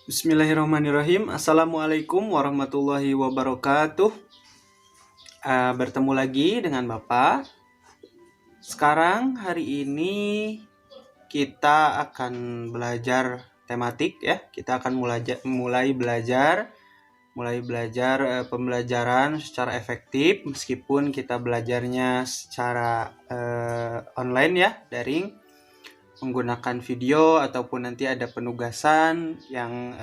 Bismillahirrahmanirrahim. Assalamualaikum warahmatullahi wabarakatuh. Bertemu lagi dengan Bapak. Sekarang hari ini kita akan belajar tematik ya. Kita akan mulai belajar pembelajaran secara efektif meskipun kita belajarnya secara online ya, daring, menggunakan video ataupun nanti ada penugasan yang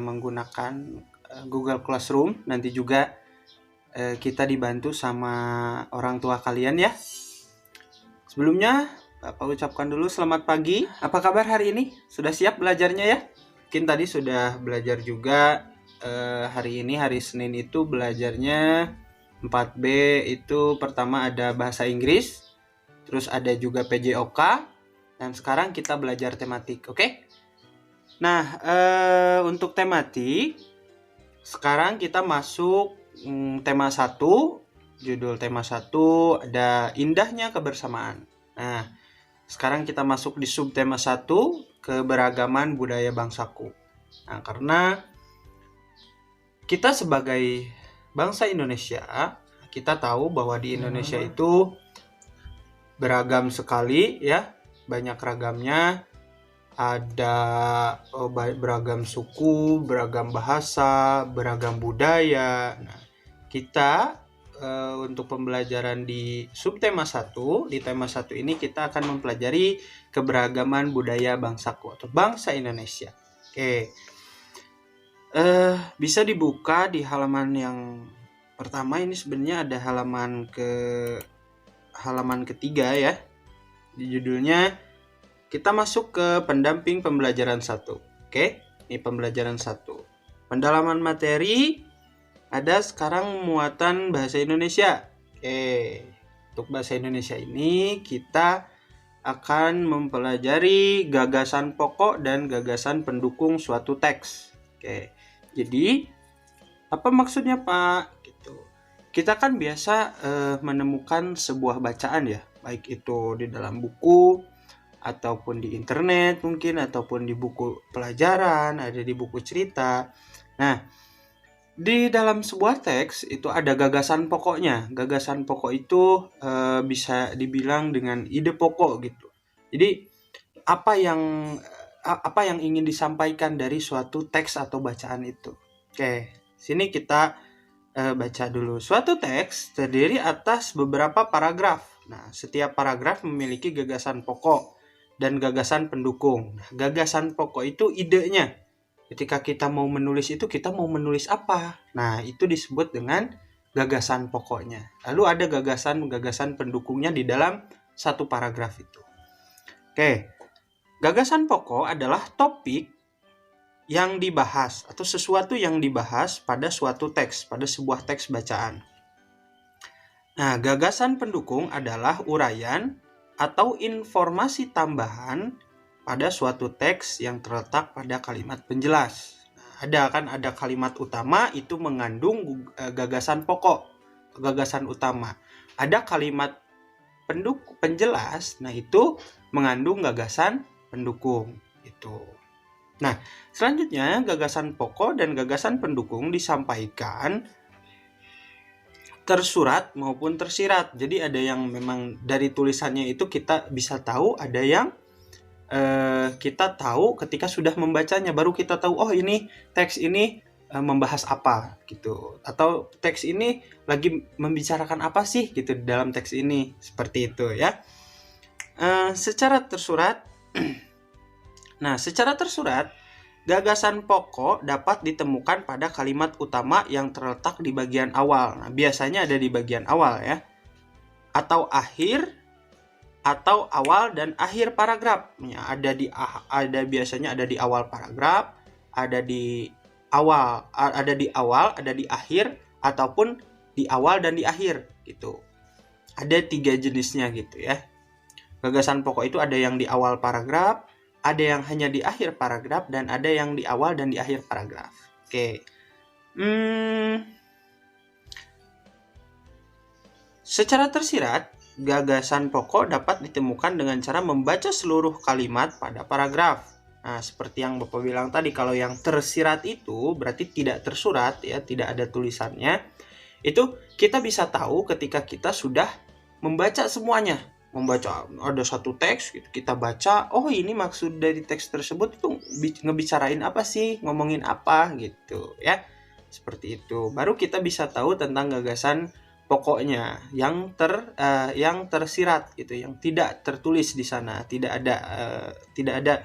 menggunakan Google Classroom. Nanti juga kita dibantu sama orang tua kalian ya. Sebelumnya Bapak ucapkan dulu selamat pagi. Apa kabar hari ini? Sudah siap belajarnya ya? Mungkin tadi sudah belajar juga. Hari ini hari Senin itu belajarnya 4B. Itu pertama ada bahasa Inggris, terus ada juga PJOK. Dan sekarang kita belajar tematik, oke? Nah, untuk tematik, sekarang kita masuk tema 1. Judul tema 1 ada indahnya kebersamaan. Nah, sekarang kita masuk di subtema 1, keberagaman budaya bangsaku. Nah, karena kita sebagai bangsa Indonesia, kita tahu bahwa di Indonesia itu beragam sekali ya. Banyak ragamnya, ada beragam suku, beragam bahasa, beragam budaya. Nah, kita untuk pembelajaran di subtema 1, di tema 1 ini kita akan mempelajari keberagaman budaya bangsaku atau bangsa Indonesia. Oke. Bisa dibuka di halaman yang pertama. Ini sebenarnya ada halaman ketiga ya. Di judulnya kita masuk ke pendamping pembelajaran 1. Oke, ini pembelajaran 1. Pendalaman materi ada sekarang muatan bahasa Indonesia. Oke, untuk bahasa Indonesia ini kita akan mempelajari gagasan pokok dan gagasan pendukung suatu teks. Oke, jadi apa maksudnya Pak? Gitu. Kita kan biasa menemukan sebuah bacaan ya, baik itu di dalam buku ataupun di internet mungkin, ataupun di buku pelajaran, ada di buku cerita. Nah, di dalam sebuah teks itu ada gagasan pokoknya. Gagasan pokok itu bisa dibilang dengan ide pokok gitu. Jadi apa yang ingin disampaikan dari suatu teks atau bacaan itu. Oke, sini kita baca dulu. Suatu teks terdiri atas beberapa paragraf. Nah, setiap paragraf memiliki gagasan pokok dan gagasan pendukung. Nah, gagasan pokok itu idenya. Ketika kita mau menulis itu, kita mau menulis apa? Nah, itu disebut dengan gagasan pokoknya. Lalu ada gagasan pendukungnya di dalam satu paragraf itu. Oke, gagasan pokok adalah topik yang dibahas atau sesuatu yang dibahas pada suatu teks, pada sebuah teks bacaan. Nah, gagasan pendukung adalah uraian atau informasi tambahan pada suatu teks yang terletak pada kalimat penjelas. Nah, ada kalimat utama itu mengandung gagasan pokok, gagasan utama. Ada kalimat penjelas, nah itu mengandung gagasan pendukung itu. Nah, selanjutnya gagasan pokok dan gagasan pendukung disampaikan tersurat maupun tersirat. Jadi ada yang memang dari tulisannya itu kita bisa tahu, ada yang kita tahu ketika sudah membacanya, baru kita tahu oh ini teks ini membahas apa gitu, atau teks ini lagi membicarakan apa sih gitu di dalam teks ini, seperti itu ya. Secara tersurat nah, secara tersurat gagasan pokok dapat ditemukan pada kalimat utama yang terletak di bagian awal. Nah, biasanya ada di bagian awal ya, atau akhir, atau awal dan akhir paragraf. Ya, biasanya ada di awal paragraf, ada di awal, ada di akhir, ataupun di awal dan di akhir gitu. Ada 3 jenisnya gitu ya. Gagasan pokok itu ada yang di awal paragraf, ada yang hanya di akhir paragraf, dan ada yang di awal dan di akhir paragraf. Oke. Secara tersirat, gagasan pokok dapat ditemukan dengan cara membaca seluruh kalimat pada paragraf. Nah, seperti yang Bapak bilang tadi, kalau yang tersirat itu berarti tidak tersurat ya, tidak ada tulisannya. Itu kita bisa tahu ketika kita sudah membaca semuanya. Membaca ada satu teks gitu, kita baca, oh ini maksud dari teks tersebut itu ngebicarain apa sih, ngomongin apa gitu ya. Seperti itu. Baru kita bisa tahu tentang gagasan pokoknya yang tersirat gitu, yang tidak tertulis di sana, tidak ada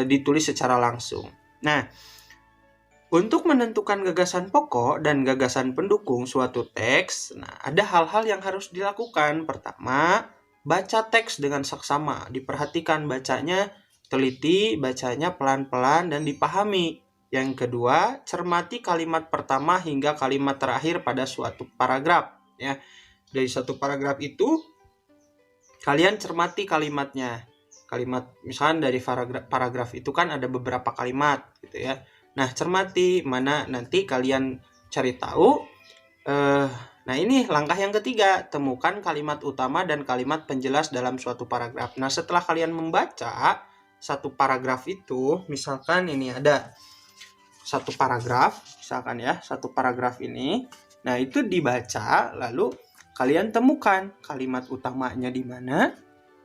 ditulis secara langsung. Nah, untuk menentukan gagasan pokok dan gagasan pendukung suatu teks, nah ada hal-hal yang harus dilakukan. Pertama, baca teks dengan saksama, diperhatikan bacanya teliti, bacanya pelan-pelan dan dipahami. Yang kedua, cermati kalimat pertama hingga kalimat terakhir pada suatu paragraf ya. Dari satu paragraf itu kalian cermati kalimatnya. Kalimat misalkan dari paragraf itu kan ada beberapa kalimat gitu ya. Nah, cermati mana nanti kalian cari tahu. Nah, ini langkah yang ketiga, temukan kalimat utama dan kalimat penjelas dalam suatu paragraf. Nah, setelah kalian membaca satu paragraf itu, misalkan ini ada satu paragraf, misalkan ya, satu paragraf ini. Nah, itu dibaca, lalu kalian temukan kalimat utamanya di mana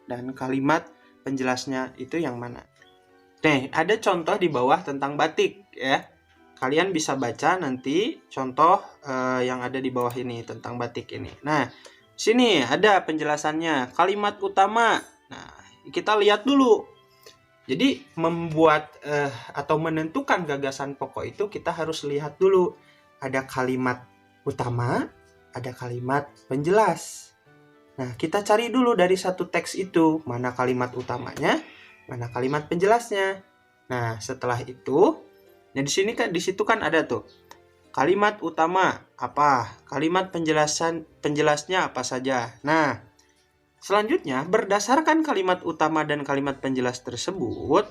dan kalimat penjelasnya itu yang mana. Nih, ada contoh di bawah tentang batik ya. Kalian bisa baca nanti contoh yang ada di bawah ini tentang batik ini. Nah, sini ada penjelasannya. Kalimat utama. Nah, kita lihat dulu. Jadi, membuat atau menentukan gagasan pokok itu kita harus lihat dulu. Ada kalimat utama, ada kalimat penjelas. Nah, kita cari dulu dari satu teks itu, mana kalimat utamanya, mana kalimat penjelasnya. Nah, setelah itu, nah di situ kan ada tuh kalimat utama apa, kalimat penjelasnya apa saja. Nah, selanjutnya berdasarkan kalimat utama dan kalimat penjelas tersebut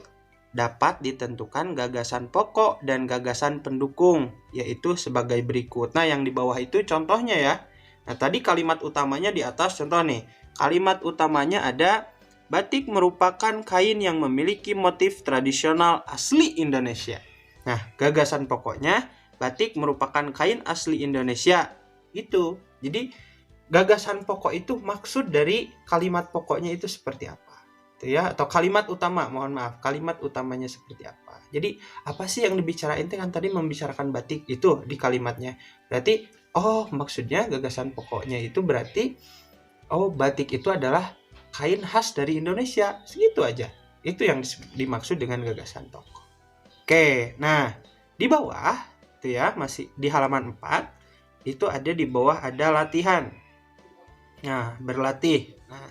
dapat ditentukan gagasan pokok dan gagasan pendukung, yaitu sebagai berikut. Nah, yang di bawah itu contohnya ya. Nah, tadi kalimat utamanya di atas, contoh nih. Kalimat utamanya ada, batik merupakan kain yang memiliki motif tradisional asli Indonesia. Nah, gagasan pokoknya, batik merupakan kain asli Indonesia. Itu. Jadi, gagasan pokok itu maksud dari kalimat pokoknya itu seperti apa. Itu ya, atau kalimat utama, mohon maaf, kalimat utamanya seperti apa. Jadi, apa sih yang dibicarain kan tadi membicarakan batik itu di kalimatnya. Berarti oh, maksudnya gagasan pokoknya itu berarti batik itu adalah kain khas dari Indonesia. Segitu aja. Itu yang dimaksud dengan gagasan pokok. Oke, nah di bawah itu ya, masih di halaman 4 itu ada di bawah ada latihan. Nah, berlatih. Nah,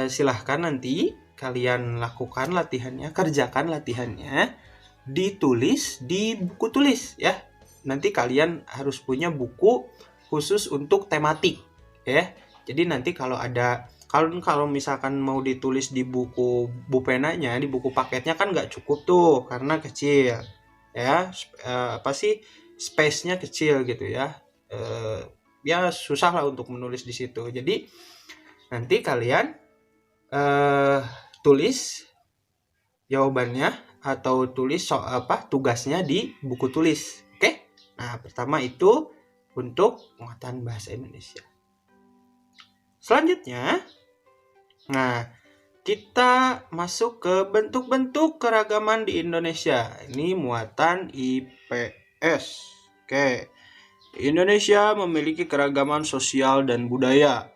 silahkan nanti kalian lakukan latihannya, kerjakan latihannya, ditulis di buku tulis ya. Nanti kalian harus punya buku khusus untuk tematik ya. Jadi nanti kalau misalkan mau ditulis di buku bupenanya, di buku paketnya kan nggak cukup tuh karena kecil ya. Space-nya kecil gitu ya. Ya susah lah untuk menulis di situ. Jadi nanti kalian tulis jawabannya atau tulis tugasnya di buku tulis. Nah, pertama itu untuk penguatan bahasa Indonesia. Selanjutnya, nah, kita masuk ke bentuk-bentuk keragaman di Indonesia. Ini muatan IPS. Oke. Indonesia memiliki keragaman sosial dan budaya.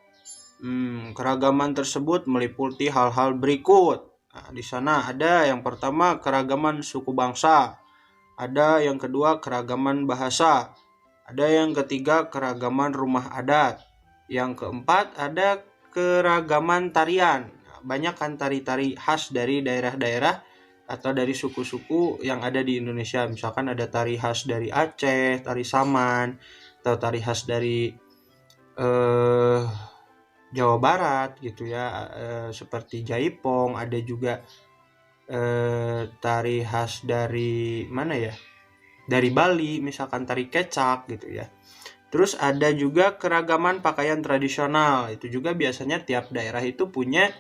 Keragaman tersebut meliputi hal-hal berikut. Nah, di sana ada yang pertama keragaman suku bangsa. Ada yang kedua keragaman bahasa. Ada yang ketiga keragaman rumah adat. Yang keempat ada keragaman tarian. Banyak kan tari-tari khas dari daerah-daerah atau dari suku-suku yang ada di Indonesia. Misalkan ada tari khas dari Aceh, tari Saman, atau tari khas dari Jawa Barat gitu ya, seperti Jaipong. Ada juga tari khas dari mana ya, dari Bali, misalkan tari kecak gitu ya. Terus ada juga keragaman pakaian tradisional. Itu juga biasanya tiap daerah itu punya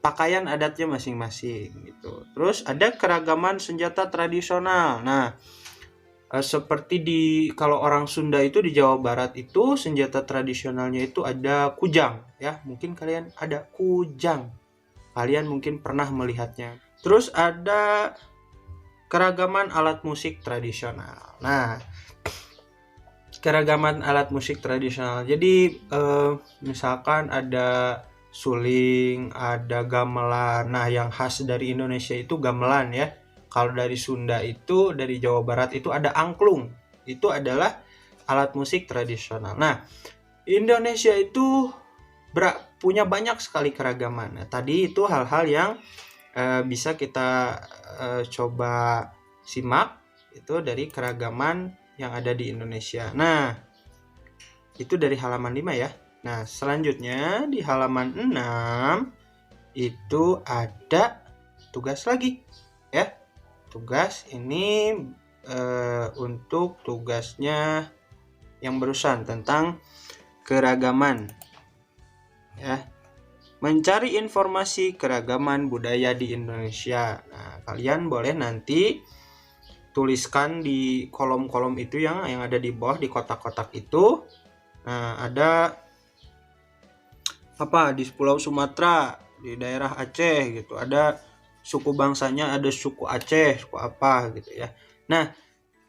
pakaian adatnya masing-masing gitu. Terus ada keragaman senjata tradisional. Nah, seperti kalau orang Sunda itu di Jawa Barat itu senjata tradisionalnya itu ada kujang ya. Mungkin kalian ada kujang. Kalian mungkin pernah melihatnya. Terus ada keragaman alat musik tradisional. Nah, keragaman alat musik tradisional. Jadi misalkan ada suling, ada gamelan. Nah, yang khas dari Indonesia itu gamelan ya. Kalau dari Sunda itu, dari Jawa Barat itu ada angklung. Itu adalah alat musik tradisional. Nah, Indonesia itu punya banyak sekali keragaman. Nah, tadi itu hal-hal yang bisa kita coba simak itu dari keragaman yang ada di Indonesia. Nah, itu dari halaman 5 ya. Nah, selanjutnya di halaman 6 itu ada tugas lagi ya. Tugas ini untuk tugasnya yang barusan tentang keragaman ya. Mencari informasi keragaman budaya di Indonesia. Nah, kalian boleh nanti tuliskan di kolom-kolom itu yang ada di bawah di kotak-kotak itu. Nah, ada apa di Pulau Sumatera, di daerah Aceh gitu. Ada suku bangsanya, ada suku Aceh, suku apa gitu ya. Nah,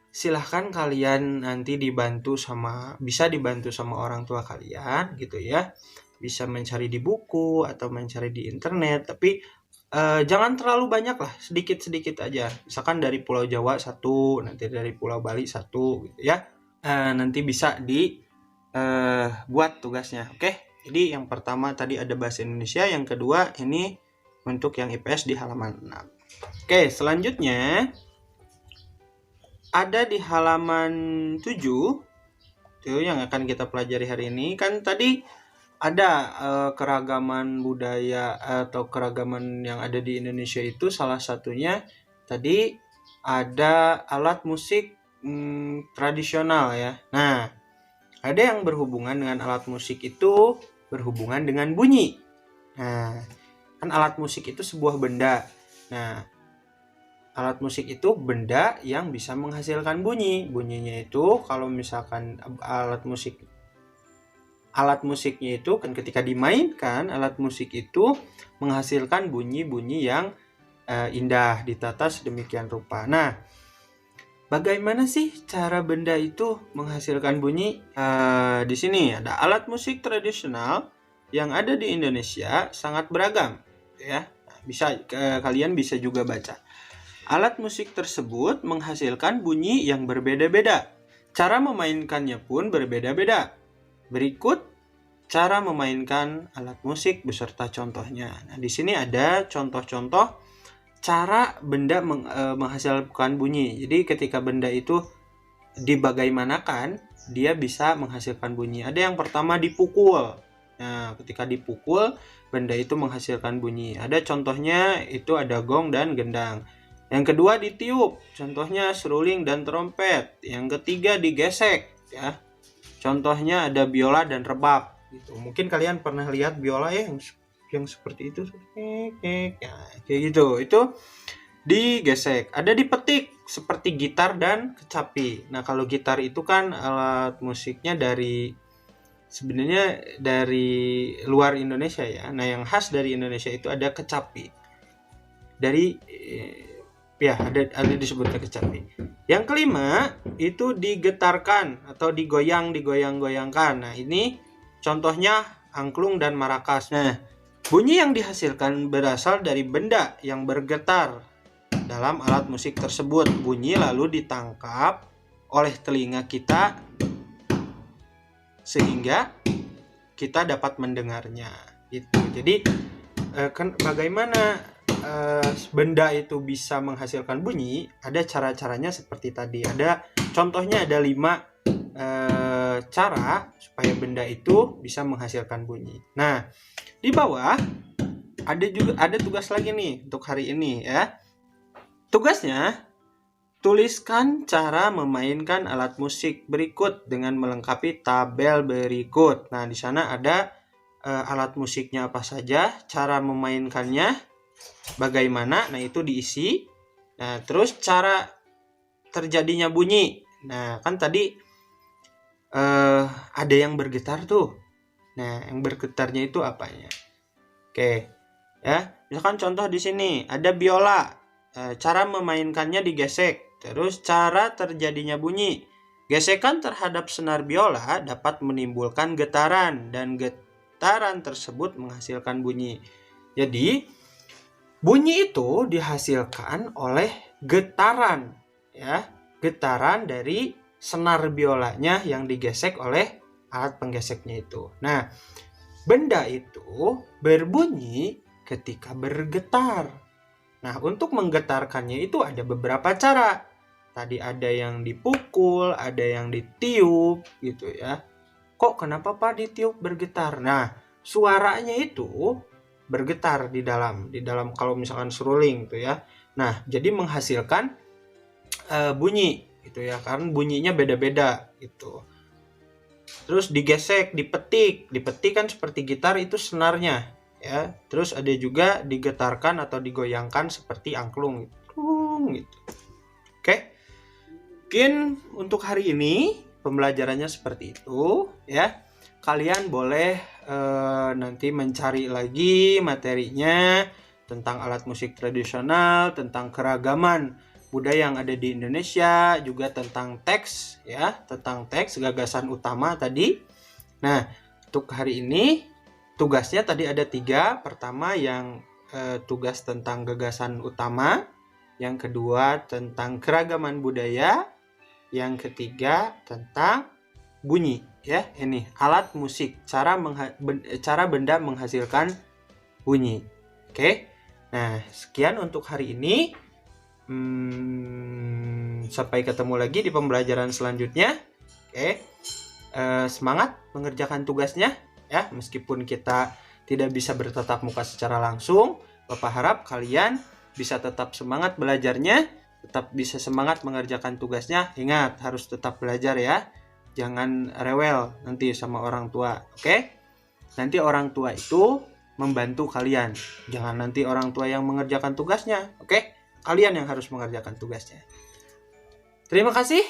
silahkan kalian nanti bisa dibantu sama orang tua kalian gitu ya. Bisa mencari di buku atau mencari di internet, tapi jangan terlalu banyak lah, sedikit-sedikit aja. Misalkan dari Pulau Jawa 1, nanti dari Pulau Bali 1 gitu ya. Nanti bisa buat tugasnya. Oke. Jadi yang pertama tadi ada bahasa Indonesia, yang kedua ini untuk yang IPS di halaman 6. Oke, selanjutnya ada di halaman 7 itu yang akan kita pelajari hari ini. Kan tadi ada keragaman budaya atau keragaman yang ada di Indonesia itu salah satunya tadi ada alat musik tradisional ya. Nah, ada yang berhubungan dengan alat musik itu berhubungan dengan bunyi. Nah, kan alat musik itu sebuah benda. Nah, alat musik itu benda yang bisa menghasilkan bunyi. Bunyinya itu kalau misalkan alat musiknya itu kan ketika dimainkan, alat musik itu menghasilkan bunyi-bunyi yang indah, ditata sedemikian rupa. Nah, bagaimana sih cara benda itu menghasilkan bunyi? Di sini ada alat musik tradisional yang ada di Indonesia sangat beragam, ya. Kalian bisa juga baca. Alat musik tersebut menghasilkan bunyi yang berbeda-beda. Cara memainkannya pun berbeda-beda. Berikut cara memainkan alat musik beserta contohnya. Nah, di sini ada contoh-contoh cara benda menghasilkan bunyi. Jadi ketika benda itu dibagaimanakan, dia bisa menghasilkan bunyi. Ada yang pertama dipukul. Nah, ketika dipukul, benda itu menghasilkan bunyi. Ada contohnya itu ada gong dan gendang. Yang kedua ditiup. Contohnya seruling dan trompet. Yang ketiga digesek ya. Contohnya ada biola dan rebab gitu. Mungkin kalian pernah lihat biola ya yang seperti itu. Ya, kayak gitu. Itu digesek. Ada dipetik seperti gitar dan kecapi. Nah, kalau gitar itu kan alat musiknya sebenarnya dari luar Indonesia ya. Nah, yang khas dari Indonesia itu ada kecapi. Ada disebutnya kecapi. Yang kelima itu digetarkan atau digoyang-goyangkan. Nah, ini contohnya angklung dan marakas. Nah, bunyi yang dihasilkan berasal dari benda yang bergetar dalam alat musik tersebut. Bunyi lalu ditangkap oleh telinga kita sehingga kita dapat mendengarnya. Itu. Jadi bagaimana benda itu bisa menghasilkan bunyi? Ada cara-caranya seperti tadi. Contohnya ada 5 cara supaya benda itu bisa menghasilkan bunyi. Nah, di bawah ada tugas lagi nih untuk hari ini ya. Tugasnya tuliskan cara memainkan alat musik berikut dengan melengkapi tabel berikut. Nah, di sana ada alat musiknya apa saja, cara memainkannya bagaimana, nah itu diisi. Nah, terus cara terjadinya bunyi. Nah, kan tadi ada yang bergetar tuh. Nah, yang bergetarnya itu apanya? Oke, ya. Misalkan contoh di sini ada biola. Cara memainkannya digesek. Terus cara terjadinya bunyi. Gesekan terhadap senar biola dapat menimbulkan getaran dan getaran tersebut menghasilkan bunyi. Jadi, bunyi itu dihasilkan oleh getaran, ya. Getaran dari senar biolanya yang digesek oleh alat penggeseknya itu. Nah, benda itu berbunyi ketika bergetar. Nah, untuk menggetarkannya itu ada beberapa cara. Tadi ada yang dipukul, ada yang ditiup gitu ya. Kok kenapa Pak ditiup bergetar? Nah, suaranya itu bergetar di dalam kalau misalkan seruling gitu ya. Nah, jadi menghasilkan bunyi gitu ya, karena bunyinya beda-beda gitu. Terus digesek, dipetik kan seperti gitar itu senarnya ya. Terus ada juga digetarkan atau digoyangkan seperti angklung gitu. Oke. Mungkin untuk hari ini pembelajarannya seperti itu ya. Kalian boleh nanti mencari lagi materinya tentang alat musik tradisional, tentang keragaman budaya yang ada di Indonesia, juga tentang teks ya, tentang teks gagasan utama tadi. Nah, untuk hari ini tugasnya tadi ada 3. Pertama yang tugas tentang gagasan utama, yang kedua tentang keragaman budaya, yang ketiga tentang bunyi ya. Ini alat musik, cara benda menghasilkan bunyi. Oke. Nah, sekian untuk hari ini. Sampai ketemu lagi di pembelajaran selanjutnya. Oke. Semangat mengerjakan tugasnya ya, meskipun kita tidak bisa bertatap muka secara langsung. Bapak harap kalian bisa tetap semangat belajarnya, tetap bisa semangat mengerjakan tugasnya. Ingat, harus tetap belajar ya. Jangan rewel nanti sama orang tua. Oke? Nanti orang tua itu membantu kalian. Jangan nanti orang tua yang mengerjakan tugasnya. Oke? Kalian yang harus mengerjakan tugasnya. Terima kasih.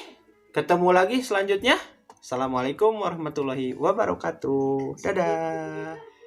Ketemu lagi selanjutnya. Assalamualaikum warahmatullahi wabarakatuh. Dadah.